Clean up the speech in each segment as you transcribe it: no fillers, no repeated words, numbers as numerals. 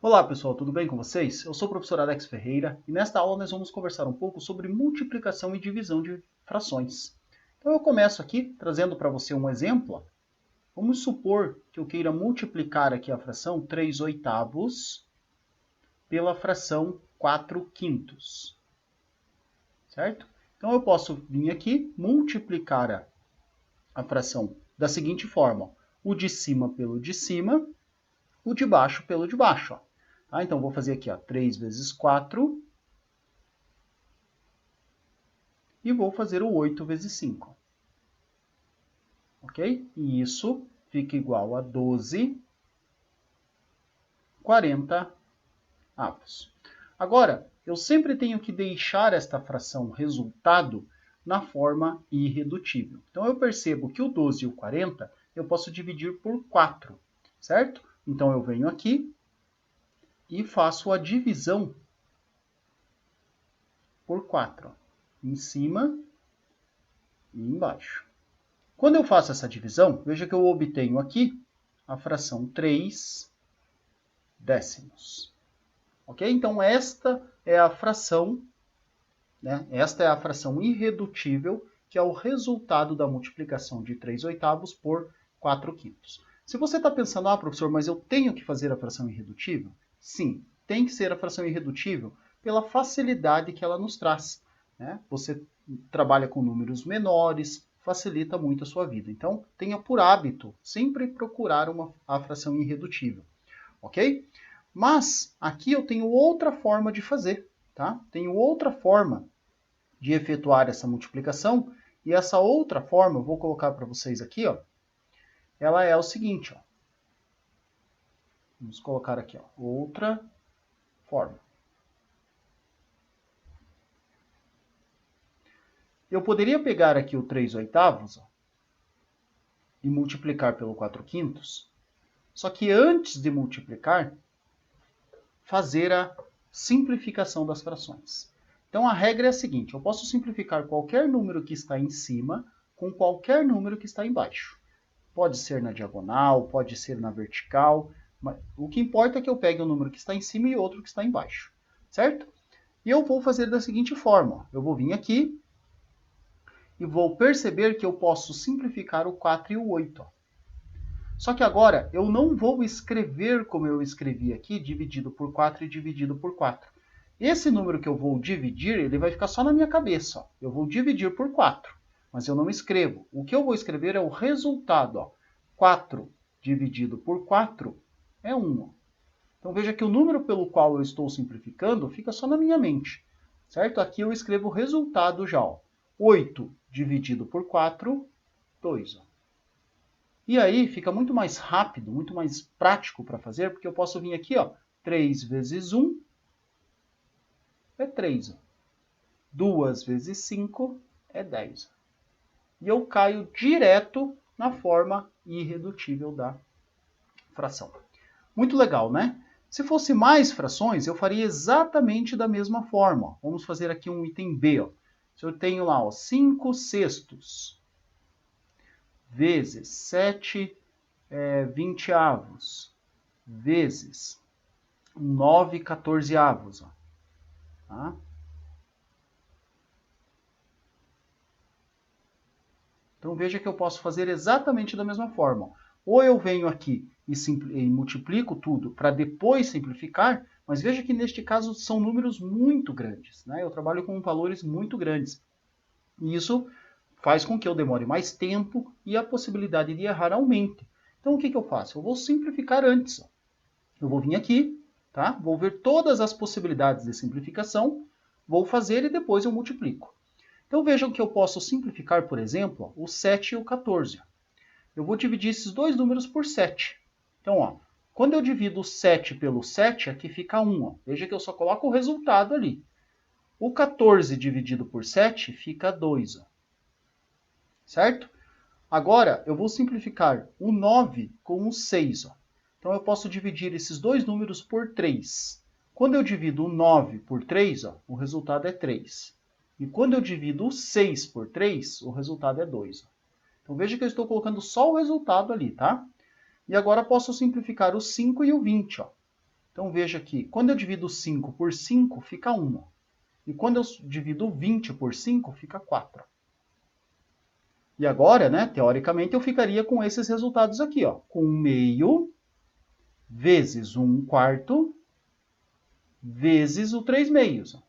Olá pessoal, tudo bem com vocês? Eu sou o professor Alex Ferreira e nesta aula nós vamos conversar um pouco sobre multiplicação e divisão de frações. Então eu começo aqui trazendo para você um exemplo. Vamos supor que eu queira multiplicar aqui a fração 3/8 pela fração 4/5, certo? Então eu posso vir aqui multiplicar a fração da seguinte forma: o de cima pelo de cima, o de baixo pelo de baixo. Então, vou fazer aqui 3 vezes 4 e vou fazer o 8 vezes 5. Ok? E isso fica igual a 12/40. Agora, eu sempre tenho que deixar esta fração resultado na forma irredutível. Então, eu percebo que o 12 e o 40 eu posso dividir por 4, certo? Então, eu venho aqui e faço a divisão por 4, em cima e embaixo. Quando eu faço essa divisão, veja que eu obtenho aqui a fração 3 décimos. Ok? Então, esta é a fração, né? Esta é a fração irredutível, que é o resultado da multiplicação de 3/8 por 4/5. Se você está pensando, professor, mas eu tenho que fazer a fração irredutível? Sim, tem que ser a fração irredutível pela facilidade que ela nos traz, né? Você trabalha com números menores, facilita muito a sua vida. Então, tenha por hábito sempre procurar a fração irredutível, ok? Mas aqui eu tenho outra forma de fazer, tá? Tenho outra forma de efetuar essa multiplicação, e essa outra forma, eu vou colocar para vocês aqui, ela é o seguinte, vamos colocar aqui, outra forma. Eu poderia pegar aqui o 3/8 e multiplicar pelo 4/5, só que antes de multiplicar, fazer a simplificação das frações. Então a regra é a seguinte: eu posso simplificar qualquer número que está em cima com qualquer número que está embaixo. Pode ser na diagonal, pode ser na vertical, mas o que importa é que eu pegue um número que está em cima e outro que está embaixo, certo? E eu vou fazer da seguinte forma: eu vou vir aqui e vou perceber que eu posso simplificar o 4 e o 8. Só que agora eu não vou escrever como eu escrevi aqui, dividido por 4 e dividido por 4. Esse número que eu vou dividir, ele vai ficar só na minha cabeça. Eu vou dividir por 4, mas eu não escrevo. O que eu vou escrever é o resultado. 4 dividido por 4 é 1. Então veja que o número pelo qual eu estou simplificando fica só na minha mente, certo? Aqui eu escrevo o resultado já. 8 dividido por 4, 2. E aí fica muito mais rápido, muito mais prático para fazer, porque eu posso vir aqui, 3 vezes 1 é 3. 2 vezes 5 é 10. E eu caio direto na forma irredutível da fração. Muito legal, né? Se fosse mais frações, eu faria exatamente da mesma forma. Vamos fazer aqui um item B. Se eu tenho lá 5 sextos vezes 7 20avos vezes 9 14avos. Tá? Então veja que eu posso fazer exatamente da mesma forma. Ou eu venho aqui e multiplico tudo para depois simplificar, mas veja que neste caso são números muito grandes, né? Eu trabalho com valores muito grandes. E isso faz com que eu demore mais tempo e a possibilidade de errar aumente. Então o que eu faço? Eu vou simplificar antes. Eu vou vir aqui, tá? Vou ver todas as possibilidades de simplificação, vou fazer e depois eu multiplico. Então vejam que eu posso simplificar, por exemplo, o 7 e o 14. Eu vou dividir esses dois números por 7. Então, quando eu divido o 7 pelo 7, aqui fica 1. Veja que eu só coloco o resultado ali. O 14 dividido por 7 fica 2. Certo? Agora, eu vou simplificar o 9 com o 6. Então, eu posso dividir esses dois números por 3. Quando eu divido o 9 por 3, o resultado é 3. E quando eu divido o 6 por 3, o resultado é 2. Então, veja que eu estou colocando só o resultado ali, tá? E agora posso simplificar o 5 e o 20. Então, veja aqui, quando eu divido 5 por 5, fica 1. E quando eu divido 20 por 5, fica 4. E agora, né, teoricamente, eu ficaria com esses resultados aqui, ó, com 1 meio vezes 1 quarto vezes o 3 meios.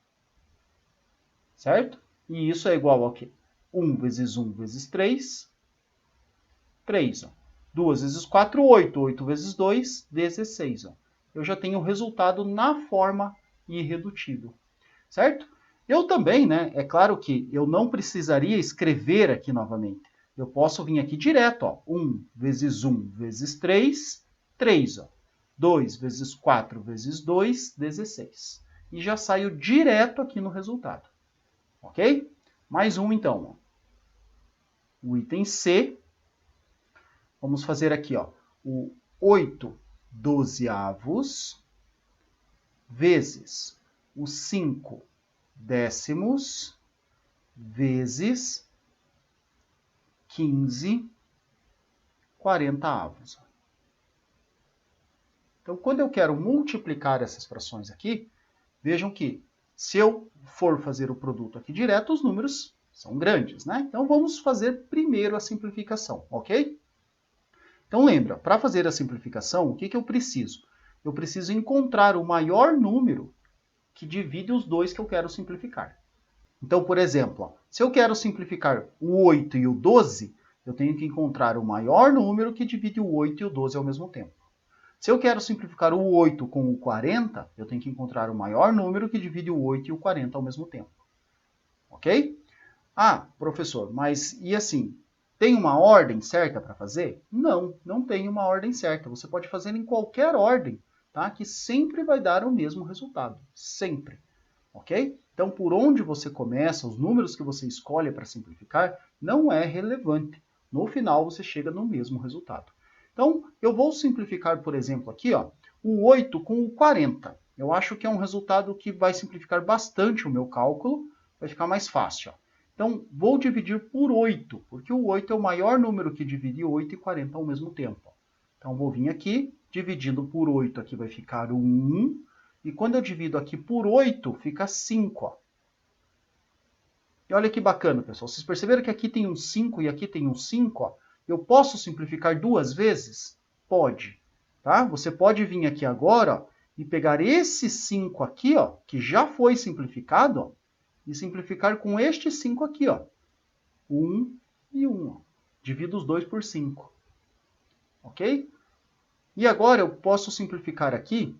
Certo? E isso é igual a quê? 1 vezes 1 vezes 3, 3. Ó. 2 vezes 4, 8. 8 vezes 2, 16. Ó. Eu já tenho o resultado na forma irredutível. Certo? Eu também, né? É claro que eu não precisaria escrever aqui novamente. Eu posso vir aqui direto, ó. 1 vezes 1 vezes 3, 3. Ó. 2 vezes 4 vezes 2, 16. E já saio direto aqui no resultado. Ok? Mais um, então. Ó. O item C. Vamos fazer aqui, ó. O 8 dozeavos vezes o 5 décimos vezes 15 quarentaavos. Então, quando eu quero multiplicar essas frações aqui, vejam que se eu for fazer o produto aqui direto, os números são grandes, né? Então, vamos fazer primeiro a simplificação, ok? Então, lembra, para fazer a simplificação, o que eu preciso? Eu preciso encontrar o maior número que divide os dois que eu quero simplificar. Então, por exemplo, ó, se eu quero simplificar o 8 e o 12, eu tenho que encontrar o maior número que divide o 8 e o 12 ao mesmo tempo. Se eu quero simplificar o 8 com o 40, eu tenho que encontrar o maior número que divide o 8 e o 40 ao mesmo tempo. Ok? Ah, professor, mas e assim? Tem uma ordem certa para fazer? Não, não tem uma ordem certa. Você pode fazer em qualquer ordem, tá? Que sempre vai dar o mesmo resultado. Sempre. Ok? Então, por onde você começa, os números que você escolhe para simplificar, não é relevante. No final, você chega no mesmo resultado. Então, eu vou simplificar, por exemplo, aqui, ó, o 8 com o 40. Eu acho que é um resultado que vai simplificar bastante o meu cálculo, vai ficar mais fácil. Ó. Então, vou dividir por 8, porque o 8 é o maior número que divide 8 e 40 ao mesmo tempo. Então, vou vir aqui, dividindo por 8, aqui vai ficar 1. E quando eu divido aqui por 8, fica 5. Ó. E olha que bacana, pessoal. Vocês perceberam que aqui tem um 5 e aqui tem um 5? Ó. Eu posso simplificar duas vezes? Pode. Tá? Você pode vir aqui agora ó, e pegar esse 5 aqui, ó, que já foi simplificado, ó, e simplificar com este 5 aqui. Ó. 1 e 1. Ó. Divido os dois por 5. Ok? E agora eu posso simplificar aqui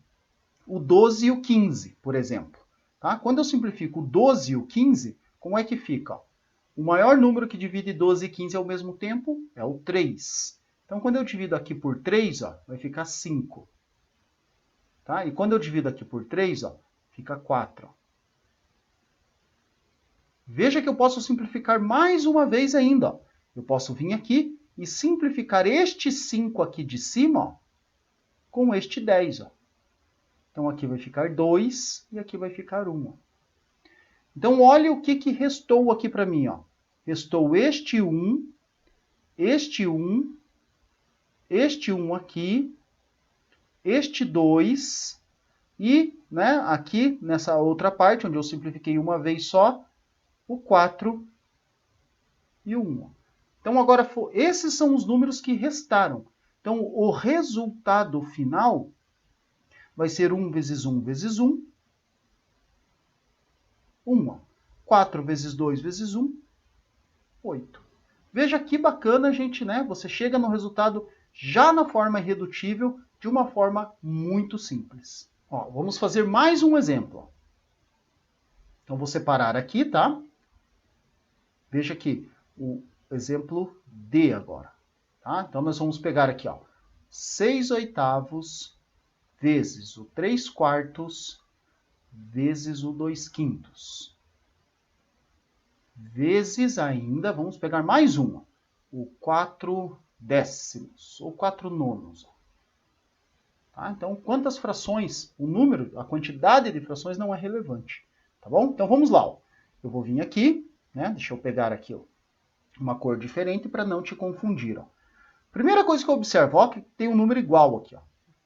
o 12 e o 15, por exemplo. Tá? Quando eu simplifico o 12 e o 15, como é que fica? O maior número que divide 12 e 15 ao mesmo tempo é o 3. Então, quando eu divido aqui por 3, ó, vai ficar 5. Tá? E quando eu divido aqui por 3, ó, fica 4. Veja que eu posso simplificar mais uma vez ainda. Ó. Eu posso vir aqui e simplificar este 5 aqui de cima ó, com este 10. Ó. Então, aqui vai ficar 2 e aqui vai ficar 1. Então, olha o que restou aqui para mim. Ó. Restou este 1, este 1, este 1 aqui, este 2 e né, aqui, nessa outra parte, onde eu simplifiquei uma vez só, o 4 e o 1. Então, agora, esses são os números que restaram. Então, o resultado final vai ser 1 vezes 1 vezes 1, 1. 4 vezes 2 vezes 1, 8. Veja que bacana, gente, né? Você chega no resultado já na forma irredutível, de uma forma muito simples. Ó, vamos fazer mais um exemplo. Então, vou separar aqui, tá? Veja aqui o exemplo D agora. Tá? Então, nós vamos pegar aqui, ó, 6 oitavos vezes o 3 quartos vezes o 2 quintos. Vezes ainda, vamos pegar mais uma, o 4 décimos, ou 4 nonos. Tá? Então, quantas frações, o número, a quantidade de frações não é relevante. Tá bom? Então, vamos lá. Ó. Eu vou vir aqui, né? Deixa eu pegar aqui ó, uma cor diferente para não te confundir. Ó. Primeira coisa que eu observo, ó, que tem um número igual aqui. Ó.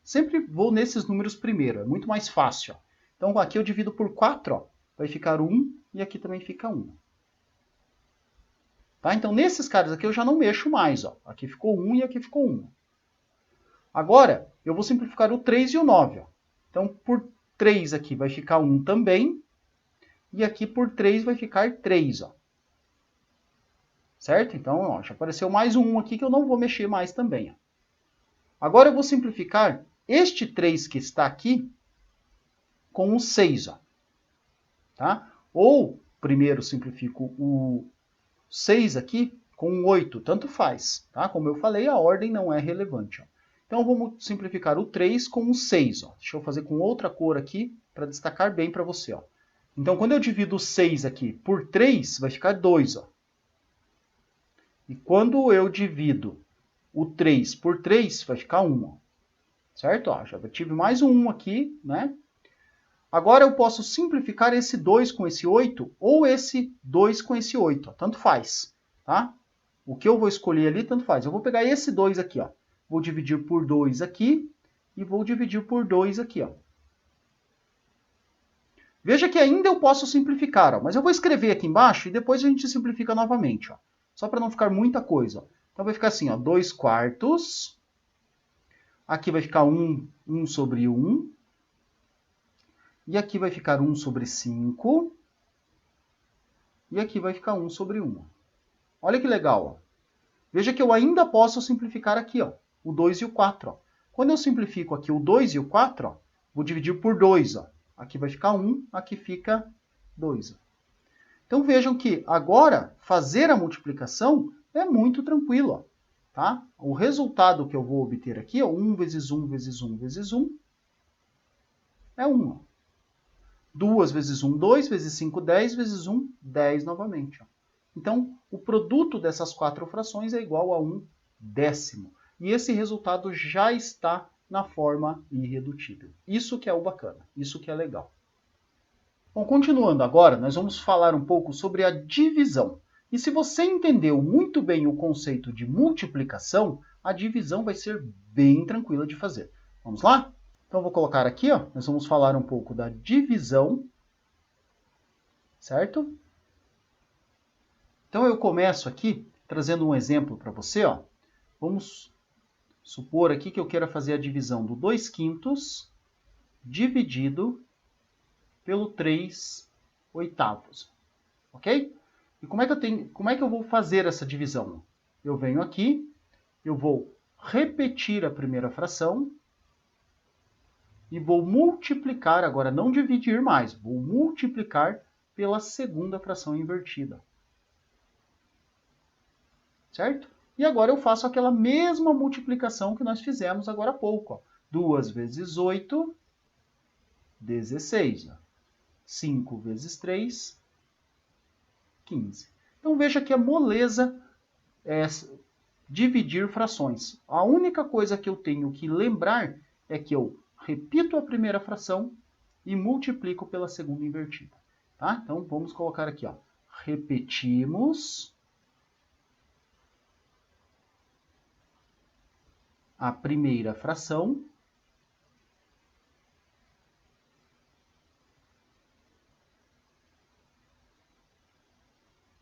sempre vou nesses números primeiro, é muito mais fácil. Ó. Então, aqui eu divido por 4, ó, vai ficar 1 e aqui também fica 1. Tá? Então, nesses caras aqui eu já não mexo mais. Ó. Aqui ficou 1 e aqui ficou 1. Agora, eu vou simplificar o 3 e o 9. Ó. Então, por 3 aqui vai ficar 1 também. E aqui por 3 vai ficar 3. Ó. Certo? Então, ó, já apareceu mais um aqui que eu não vou mexer mais também. Ó. Agora eu vou simplificar este 3 que está aqui com o 6. Ó. Tá? Ou, primeiro simplifico o 6 aqui com o 8, tanto faz. Tá? Como eu falei, a ordem não é relevante. Ó. Então, vamos simplificar o 3 com o 6. Ó. Deixa eu fazer com outra cor aqui para destacar bem para você. Ó. Então, quando eu divido o 6 aqui por 3, vai ficar 2. Ó. E quando eu divido o 3 por 3, vai ficar 1. Ó. Certo? Ó, já tive mais um 1 aqui, né? Agora eu posso simplificar esse 2 com esse 8, ou esse 2 com esse 8. Ó. Tanto faz. Tá? O que eu vou escolher ali, tanto faz. Eu vou pegar esse 2 aqui. Ó. Vou dividir por 2 aqui, e vou dividir por 2 aqui. Ó. Veja que ainda eu posso simplificar, ó, mas eu vou escrever aqui embaixo e depois a gente simplifica novamente. Ó. Só para não ficar muita coisa. Ó. Então vai ficar assim, ó, 2 quartos. Aqui vai ficar 1 sobre 1. E aqui vai ficar 1 sobre 5. E aqui vai ficar 1 sobre 1. Olha que legal. Ó. Veja que eu ainda posso simplificar aqui, ó, o 2 e o 4. Ó. Quando eu simplifico aqui o 2 e o 4, ó, vou dividir por 2. Ó. Aqui vai ficar 1, aqui fica 2. Ó. Então vejam que agora fazer a multiplicação é muito tranquilo. Ó. Tá? O resultado que eu vou obter aqui, ó, 1 vezes 1 vezes 1 vezes 1, é 1. Ó. 2 vezes 1, 2 vezes 5, 10 vezes 1, 10 novamente. Ó. Então, o produto dessas 4 frações é igual a 1/10. E esse resultado já está na forma irredutível. Isso que é o bacana, isso que é legal. Bom, continuando agora, nós vamos falar um pouco sobre a divisão. E se você entendeu muito bem o conceito de multiplicação, a divisão vai ser bem tranquila de fazer. Vamos lá? Então, vou colocar aqui, ó, nós vamos falar um pouco da divisão, certo? Então, eu começo aqui trazendo um exemplo para você. Ó. Vamos supor aqui que eu queira fazer a divisão do 2/5 dividido pelo 3/8. Ok? E como é que eu vou fazer essa divisão? Eu venho aqui, eu vou repetir a primeira fração e vou multiplicar, agora não dividir mais, vou multiplicar pela segunda fração invertida. Certo? E agora eu faço aquela mesma multiplicação que nós fizemos agora há pouco. Ó. 2 vezes 8, 16. 5 vezes 3, 15. Então veja que a moleza é dividir frações. A única coisa que eu tenho que lembrar é que eu repito a primeira fração e multiplico pela segunda invertida. Tá? Então vamos colocar aqui, ó. Repetimos a primeira fração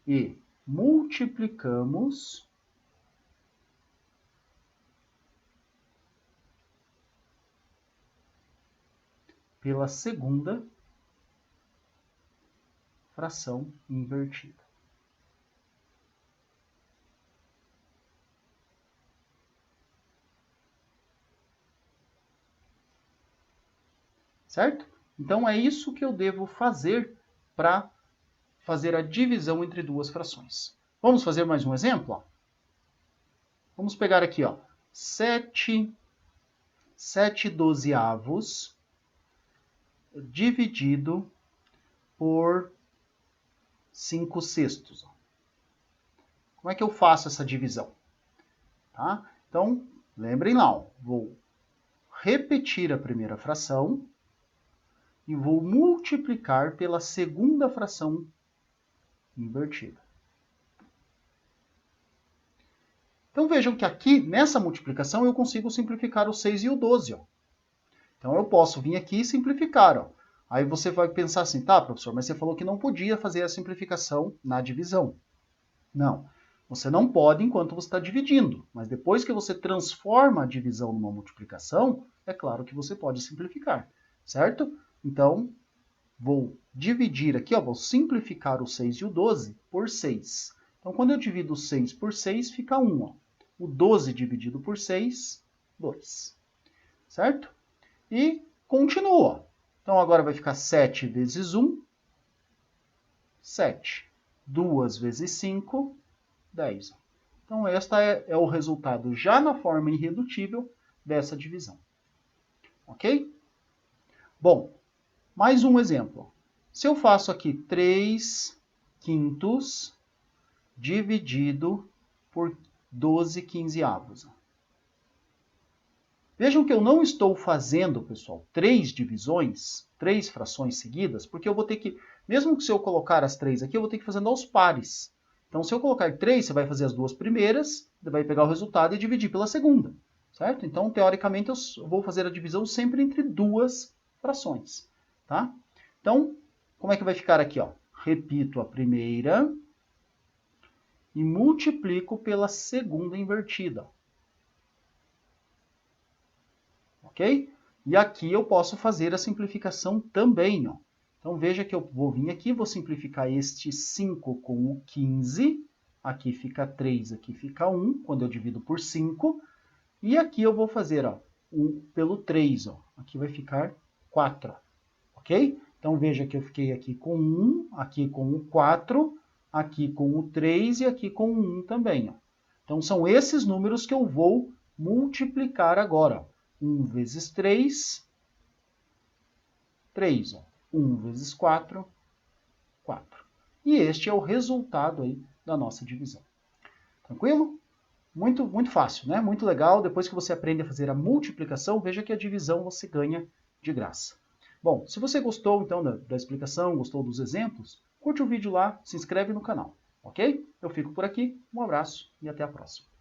e multiplicamos pela segunda fração invertida. Certo? Então é isso que eu devo fazer para fazer a divisão entre duas frações. Vamos fazer mais um exemplo? Ó. Vamos pegar aqui, ó, 7/12 dividido por 5/6. Como é que eu faço essa divisão? Tá? Então, lembrem lá, ó, vou repetir a primeira fração e vou multiplicar pela segunda fração invertida. Então vejam que aqui, nessa multiplicação, eu consigo simplificar o 6 e o 12. Ó. Então, eu posso vir aqui e simplificar. Ó. Aí você vai pensar assim, tá, professor, mas você falou que não podia fazer a simplificação na divisão. Não, você não pode enquanto você está dividindo, mas depois que você transforma a divisão numa multiplicação, é claro que você pode simplificar, certo? Então, vou dividir aqui, ó, vou simplificar o 6 e o 12 por 6. Então, quando eu divido o 6 por 6, fica 1. Ó. O 12 dividido por 6, 2. Certo? E continua. Então, agora vai ficar 7 vezes 1, 7. 2 vezes 5, 10. Então, este é o resultado já na forma irredutível dessa divisão. Ok? Bom, mais um exemplo. Se eu faço aqui 3 quintos dividido por 12 quinzeavos. Vejam que eu não estou fazendo, pessoal, 3 divisões, 3 frações seguidas, porque eu vou ter que, mesmo que se eu colocar as 3 aqui, eu vou ter que fazer aos pares. Então, se eu colocar 3, você vai fazer as duas primeiras, vai pegar o resultado e dividir pela segunda, certo? Então, teoricamente, eu vou fazer a divisão sempre entre duas frações, tá? Então, como é que vai ficar aqui, ó? Repito a primeira e multiplico pela segunda invertida. Ok? E aqui eu posso fazer a simplificação também. Ó. Então, veja que eu vou vir aqui, vou simplificar este 5 com o 15. Aqui fica 3, aqui fica 1, quando eu divido por 5. E aqui eu vou fazer ó, 1 pelo 3. Ó. Aqui vai ficar 4. Ok? Então, veja que eu fiquei aqui com 1, aqui com o 4, aqui com o 3 e aqui com o 1 também. Ó. Então, são esses números que eu vou multiplicar agora. 1 vezes 3, 3. Ó. 1 vezes 4, 4. E este é o resultado aí da nossa divisão. Tranquilo? Muito fácil, né? Muito legal. Depois que você aprende a fazer a multiplicação, veja que a divisão você ganha de graça. Bom, se você gostou então da explicação, gostou dos exemplos, curte o vídeo lá, se inscreve no canal, ok? Eu fico por aqui, um abraço e até a próxima.